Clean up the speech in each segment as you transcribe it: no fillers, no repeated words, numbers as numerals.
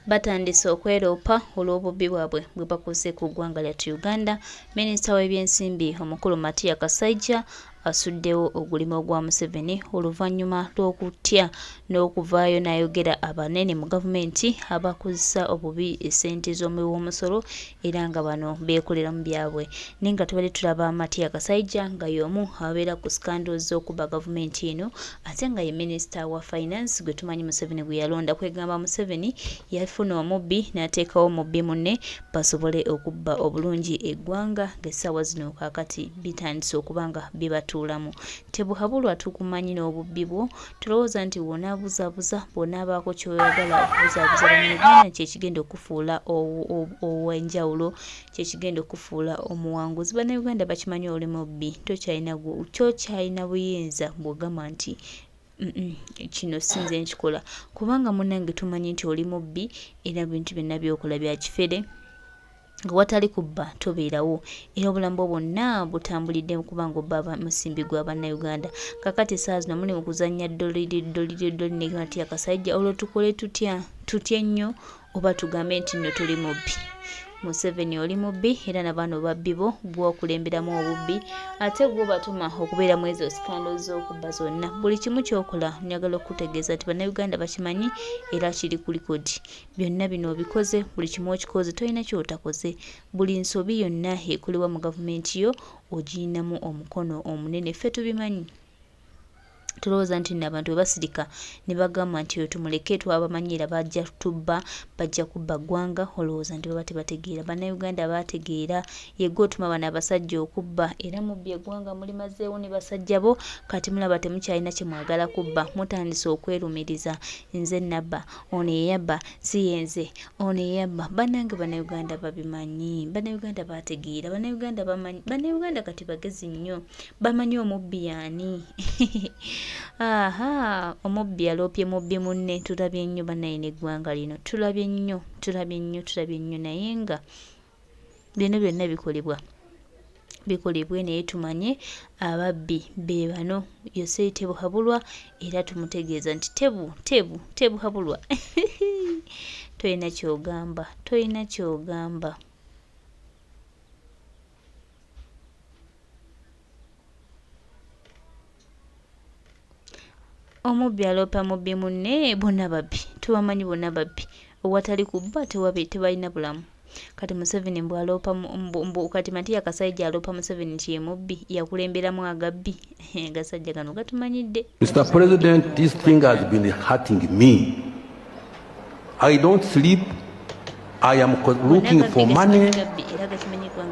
batandise okweroopa olw'obubbi bwabwe bwe bakoze ku ggwanga lyattu Uganda. Minisita w'ebyensimbi omukulu Matia Kasaigya Asuddewo Omulimo Gwa Museveni oluvannyuma lw'okutya n'okuvaayo n'ayogera abanene mu gavumenti abakozesa obubi essente z'omuwoomusolo era nga bano beekolera mu byabwe. Nenga tubadde tulaba Matia Kasaigya nga y'omu abeera ku scandals z'okubba gavumenti eno ate nga ye minisita wa finance gwe tumanyi Museveni gwe yalonda. Kwegamba Museveni yafuna omubbi n'ateekawo omubbi munne basobole okubba obulungi eggwanga ng'essaawa zino kaakati bitandise okuba nga bibatuulamu. Tebuhabulwa tukumanyi n'obubbi bwo tulowooza nti wonaabuzabuza bw'onaabaako ky'oyagala okubuzaabuza bannayuganda kyekigenda okufuula ow'enjawulo kyekigenda okufuula omuwanguzi. Bannayuganda bakimanyi oli mubbi tokyalina buyinza bw'ogamba nti kino sinze nkikola kubanga munnange tumanyi nti oli mubbi era bintu byonna byokola bya kifere nga watali kubba tobeerawo era obulamu bwonna butambulidde kubanga obba musimbi gwa bannayuganda. Kakati saa zino muli mu kuzannya ddoli ne Matia Kasaigya olwo tukole tutya nnyo oba tugambe nti nno tuli mubbi. Museveni oli mubbi era n'abaana babbi bo gw'okulemberamu obubbi ate gwo batuma okubeera mu ezo scandals z'okubba zonna. Buli kimu ky'okola njagala okutegeeza nti bannayuganda bakimanyi era kiri ku likodi. Byonna bino obikoze, buli kimu okikoze tolina ky'otakoze. Buli nsobi yonna ekolebwa mu gavumenti yo ogiyinamu omukono omunene, ffe tubimanyi. Tulowooza nti n'abantu bwe basirika ne bagamba nti oyo tumuleke twabamanyira bajja tubba bajja kubba ggwanga olowooza nti baba tebategeera. Bannayuganda baategeera yegwe otuma bano abasajja okubba era mubbi eggwanga mulimazeewo ne basajja bo kati mulaba temukyalina kye mwagala kubba mutandise okwerumiriza nze nabba ono eyabba si yenze ono eyabba. Bannange bannayuganda babimanyi, bannayuganda baategeera, bannayuganda bamanyi, bannayuganda kati bagezi nnyo bamanyi omubbi yaani. Aha, omubbi aloopye mubbi munne tulabye nnyo bannaye n'eggwanga lino tulabye nnyo naye nga bino byonna bikolebwe naye tumanye ababbi be bano yose tebuhabulwa era tumutegeeza nti tebuhabulwa. Tolina ky'ogamba. Omubbi aloopa mubbi munne bonna babbi tubamanyi bonna babbi owatali kubba tebalina bulamu. Kati Museveni bw'aloopa kati Matia Kasaigya aloopa Museveni nti ye mubbi yakulemberamu agabbi gasajja gano gatumanyidde. Mr. President, this thing has been hurting me. I don't sleep. I am looking for money.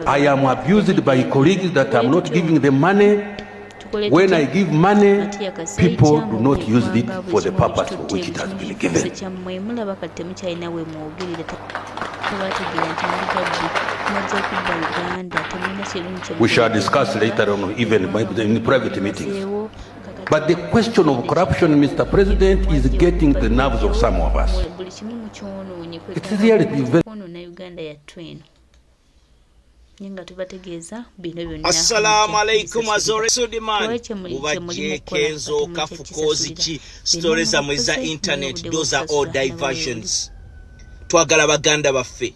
I am abused by colleagues that I'm not giving them money. When I give money, people do not use it for the purpose for which it has been given. We shall discuss later on, even in private meetings. But the question of corruption, Mr. President, is getting the nerves of some of us. It is really very... Assalamu alaikum azore sudiman mubajje kenzo kafukozi ki stories za internet those are all diversions twagala baganda baffe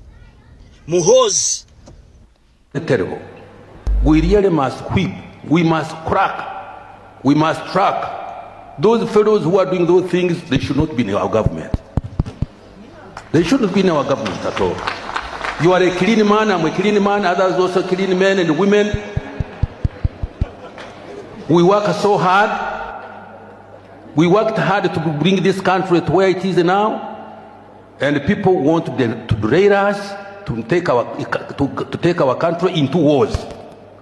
muhozi terrible. We really must whip, we must crack, we must track those fellows who are doing those things. They should not be in our government. They shouldn't be in our government at all. You are a clean man, I'm a clean man, others also clean men and women. We work so hard. We worked hard to bring this country to where it is now. And people want to derail us, to take our country into wars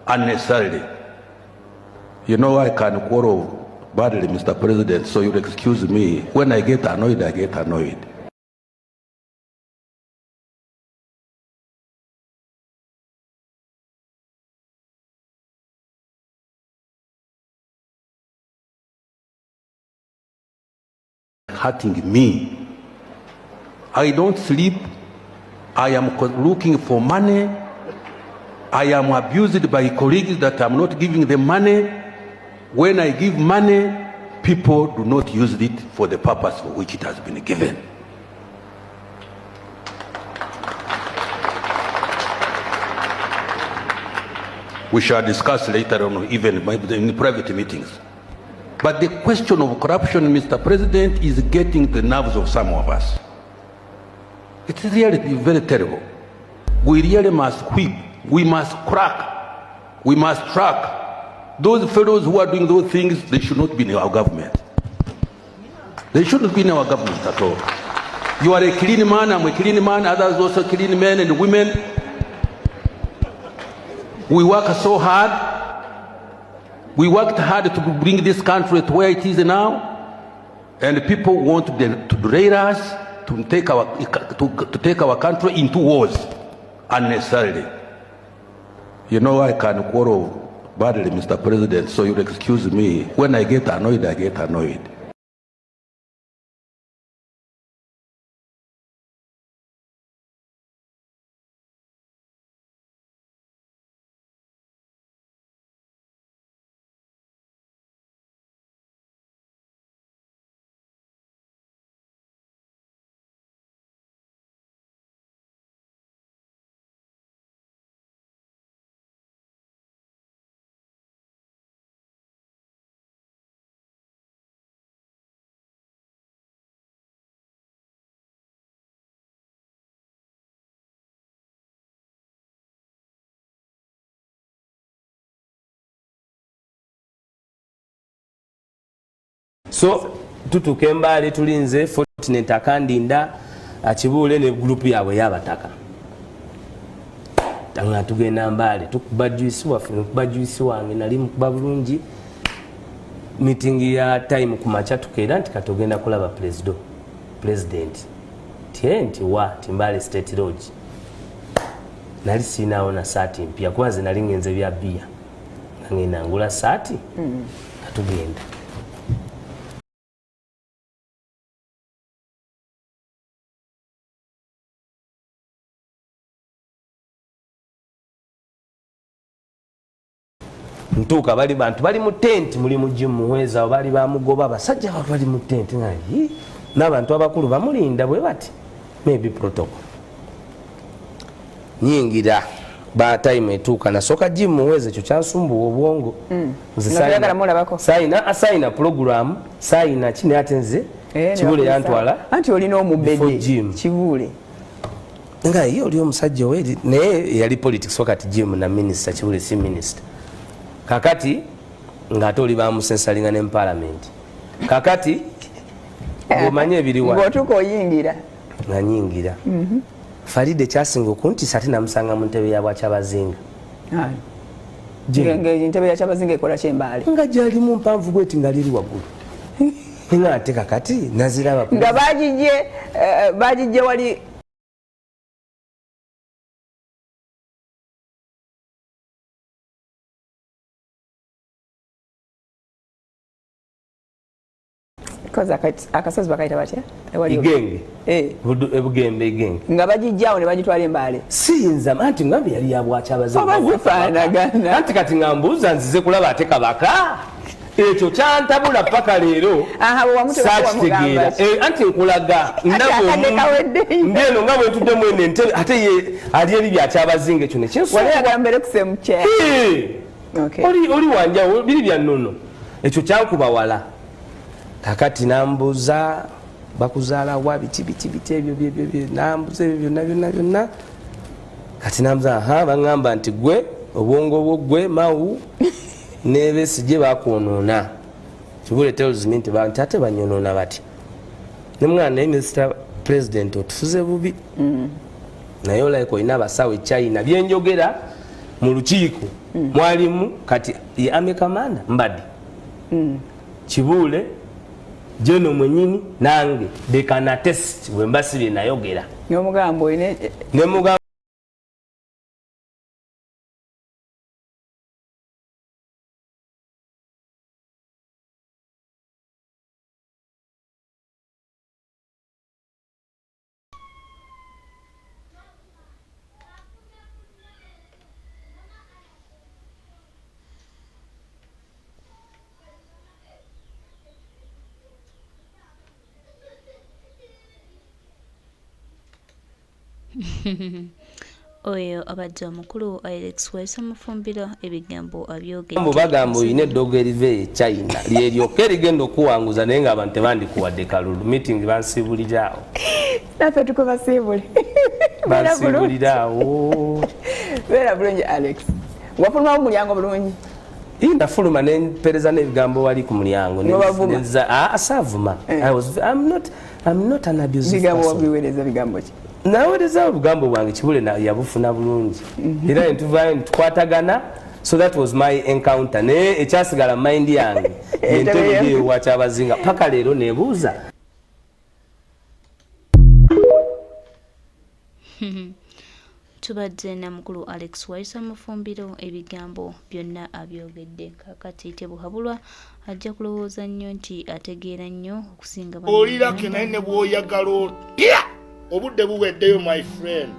unnecessarily. You know, I can quarrel badly, Mr. President, so you'll excuse me. When I get annoyed, I get annoyed. Hurting me. I don't sleep. I am looking for money. I am abused by colleagues that I'm not giving them money. When I give money, people do not use it for the purpose for which it has been given. we shall discuss later on, even in private meetings. But the question of corruption, Mr. President, is getting the nerves of some of us. It's really very terrible. We really must whip, we must crack, we must track. Those fellows who are doing those things, they should not be in our government. They shouldn't be in our government at all. You are a clean man, I'm a clean man, others also clean men and women. We work so hard. We worked hard to bring this country to where it is now, and people want to derail us, to take our country into wars unnecessarily. You know, I can quarrel badly, Mr. President, so you'll excuse me. When I get annoyed, I get annoyed. So tutuka Embale tulinze Fortnet akandinda akibuule ne group yaabwe yabataka tanga tugenda Mbale tukuba juice waffe tukuba juice wange nali mukuba bulungi meeting ya time kumacha tukera nti katogenda kulaba president tienti wa Timbale State Lodge nali sinaona saati mpya kwanza nali ngenze bya bia ngenda ngula saati katugenda ntuuka bali bantu bali mu tent muli mujimu muhweza bali bamugoba basajja bali mu tent ngali n'abantu abakulu bamulinda bwe bati maybe protocol nyingira ba time etuuka nasoka jimu muhweza ekyo kyansumbuwa obwongo saina program saina kine atenze kibule yantwala anti olina omubede kibule nga iyo oli omusajja oweri naye yali politics wakati jimu na minister kibule si minister kakati ngate oli bamusensalinga ne parliament kakati omanye ebiriwa ngotuko oyingira nga nyingira Faride kyasinga okuntisa ate namusanga mu ntebe yabwakyabazinga ntebe yakyabazinga ekola kyembale nga gyali mu mpanvu gweti nga liri waggulu nga ate kakati naziraba nga bagijje wali koza akasozi bakaita batya igenge ebugembe igenge nga bagijjawo ne bagitwala Embale siyinza anti ngambe yali yabwakyabazinga anti kati ngambuuza nzize kulaba ate kabaka ekyo kyantabula paka leero sakitegeera anti nkulaga ndeno nga bwetuddemu eno entebe ate ye ali eri byakyabazinga ekyo oli wanjawo biri bya nnono ekyo kyankuba wala kakati nambuza bakuzaala wa biti ebyo nambuza ebyo byonna kati nambuza bangamba nti gwe obwongo bwo gwe mawu nebesije bakonoona kibule tells me nti ate banyonoona bati ne mwana naye Mr. President otufuze bubi naye olayiko olina abasawo ekyayina byenjogera mu lukiiko mwalimu kati ye ame kamanda mbadde kibule Jono mwenyini nange they can attest wembasibye nayogera n'omugambo ine nemugambo oyo abadde omukulu Alex Waisa Mufumbiro ebigambo abyogedde mbu bagamba oyina eddogo erive e China lyeryoka erigenda okuwanguza naye ng'abantu tebandikuwadde kalulu meeting bansibuliraawo naffe tukubasiibule bansibuliraawo beera bulungi Alex wafulumamu mulyango bulungi ndafuluma nempereza n'ebigambo wali ku mulyango saavuma I'm not an abusive bigambo wabiweereza bigambo ki naweereza obugambo bwange kibule yabufuna bulungi era netuvaayo netukwatagana so that was my encounter naye ekyasigala mind yange entebyewa kyabazinga paka leero nebuuza tubadde namukulu Alex Waisa Mufumbiro ebigambo byonna abyogedde kakati tebuhabulwa ajja kulowooza nnyo nti ategeera nnyo okusinga olirake naye ne bw'oyagala otya obudde buweddeyo my friend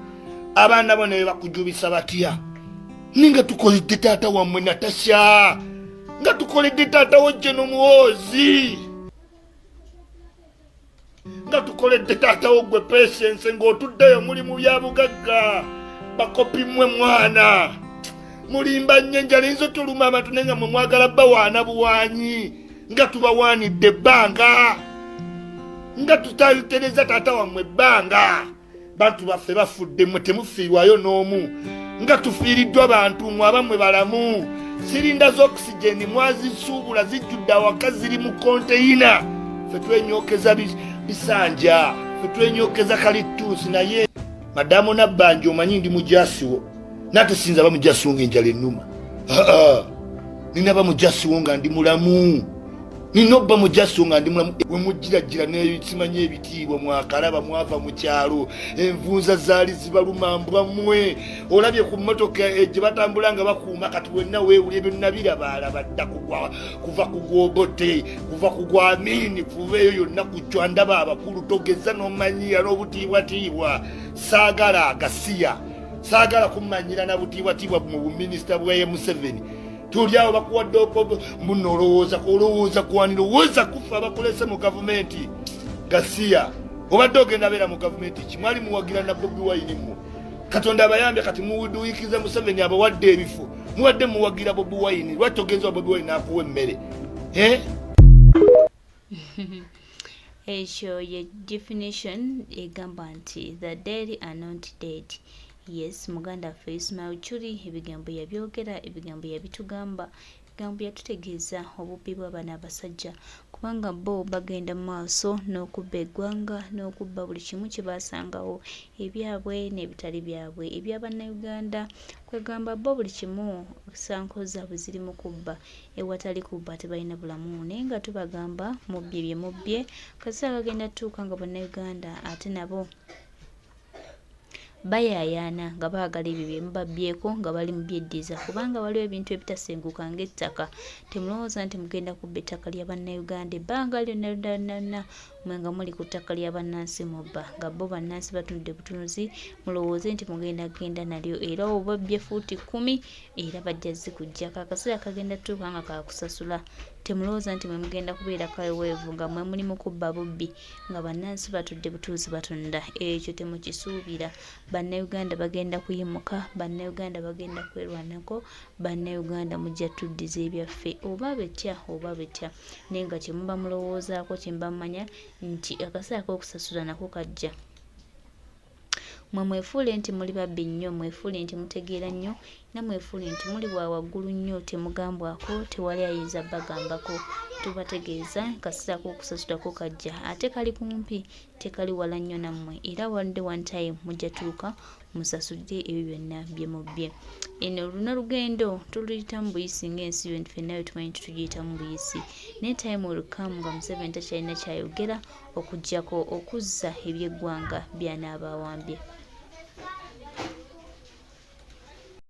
abaana bo ne bakujubisa batya ninga tukoledde taata wammwe Natasha nga tukoledde taata wo Jeno Muhoozi nga tukoledde taata wo gwe Patience ng'otuddeyo muli mu byabugagga bakopi mmwe mwana mulimba nnyo enjala yinza otuluma abantu naye nga mwe mwagala bawaana buwaanyi nga tubawaanidde ebbanga nga tutayutereza taata wammwe ebbanga bantu baffe bafudde mmwe temufiirwayo n'omu nga tufiiriddwa bantu mmwe abammwe balamu sirinda z'okisigeni mwazisuubula zijjudde awaka ziri mu konteyina ffe twenyokeza bisanja ffe twenyokeza kalituusi naye madamu Nabbanja omanyi ndi mujasiwo nate sinza bamujasiwo ng'enjala ennuma nina bamujasiwo nga ndi mulamu nina obba mujasiwo nga ndi mulamu we mujjirajjira nesimanye ebitiibwa mwakalaba mwava mu kyalo envunza zaali zibalumambwa mmwe olabye ku mmotoka gye batambula nga bakuuma kati wenna weewulya byonna birabaalaba dda kuva ku Gwobote kuva ku Gwamini kuva eyo yonna ku Chwa ndaba abakulu togeza n'omanyira n'obutiibwatiibwa saagala agasiya saagala kumanyira na butiibwatiibwa mu buminisita bwa Museveni tuli awo bakuwadde muno olowooza kuwanirowooza kufa abakolese mu gavumenti gasiya obadde ogenda beera mu gavumenti kimwali muwagira na Bobi Wine mmwe Katonda abayambye kati muwiduyikiza Museveni abawadde ebifo muwadde muwagira Bobi Wine lwaki ogenza Bobi Wine akuwa emmere ekyo ye definition egamba nti the dead are not dead. Yes, muganda waffe Ismail Chuli ebigambo yabyogera, ebigambo yabitugamba, ebigambo yatutegeeza obubbi bw'abaana abasajja kubanga bo bagenda mu maaso n'okubba eggwanga n'okubba buli kimu kye baasangawo ebyabwe n'ebitali byabwe eby'Abannayuganda kwegamba bo buli kimu sanko zaabwe ziri mu kubba ewatali kubba tebalina bulamu naye nga tubagamba mubbye bye mubbye kaseera kagenda tuuka nga Bannayuganda ate nabo bayayaana nga baagala ebyo bye mubabbyeko nga bali mu byeddiza kubanga waliwo ebintu ebitasenguka ng'ettaka temulowooza nti mugenda kubba ettaka lya Bannayuganda ebbanga lyonna mwe nga muli ku ttaka lya bannansi mubba nga bo bannansi batundde butunuzi mulowooze nti mugenda genda nalyo era obabbye fuuti 10 era bajja zikujjako akaseera kagenda tuuka nga kakusasula temulowooza nti mwe mugenda kubeera kaweevu nga mwe muli mu kubba bubbi nga bannansi batudde butuuzi batunda ekyo temukisuubira. Bannayuganda bagenda kuyimuka, Bannayuganda bagenda kwerwanako, Bannayuganda mujja tuddiza ebyaffe oba betya naye nga kye muba mulowoozaako kye mba mmanya nti akaseera k'okusasula nako kajja. Mwe mwefuule nti muli babbi nnyo, mwefuule nti mutegeera nnyo, namwefuule nti muli bwa waggulu nnyo temugambwako, tewali ayinza bagambako. Tubategeeza kaseera k'okusasula ko kajja ate kali kumpi, tekali wala nnyo nammwe era one time mujja tuuka musasudde ebyo byonna bye mubbye. Eno luno lugendo tuluyita mu buyisi ng'ensi yonna ffenna tumanyi tugiyita mu buyisi naye time will come nga Museveni takyalina kyayogera okuggyako okuzza eby'eggwanga by'anaaba awambye.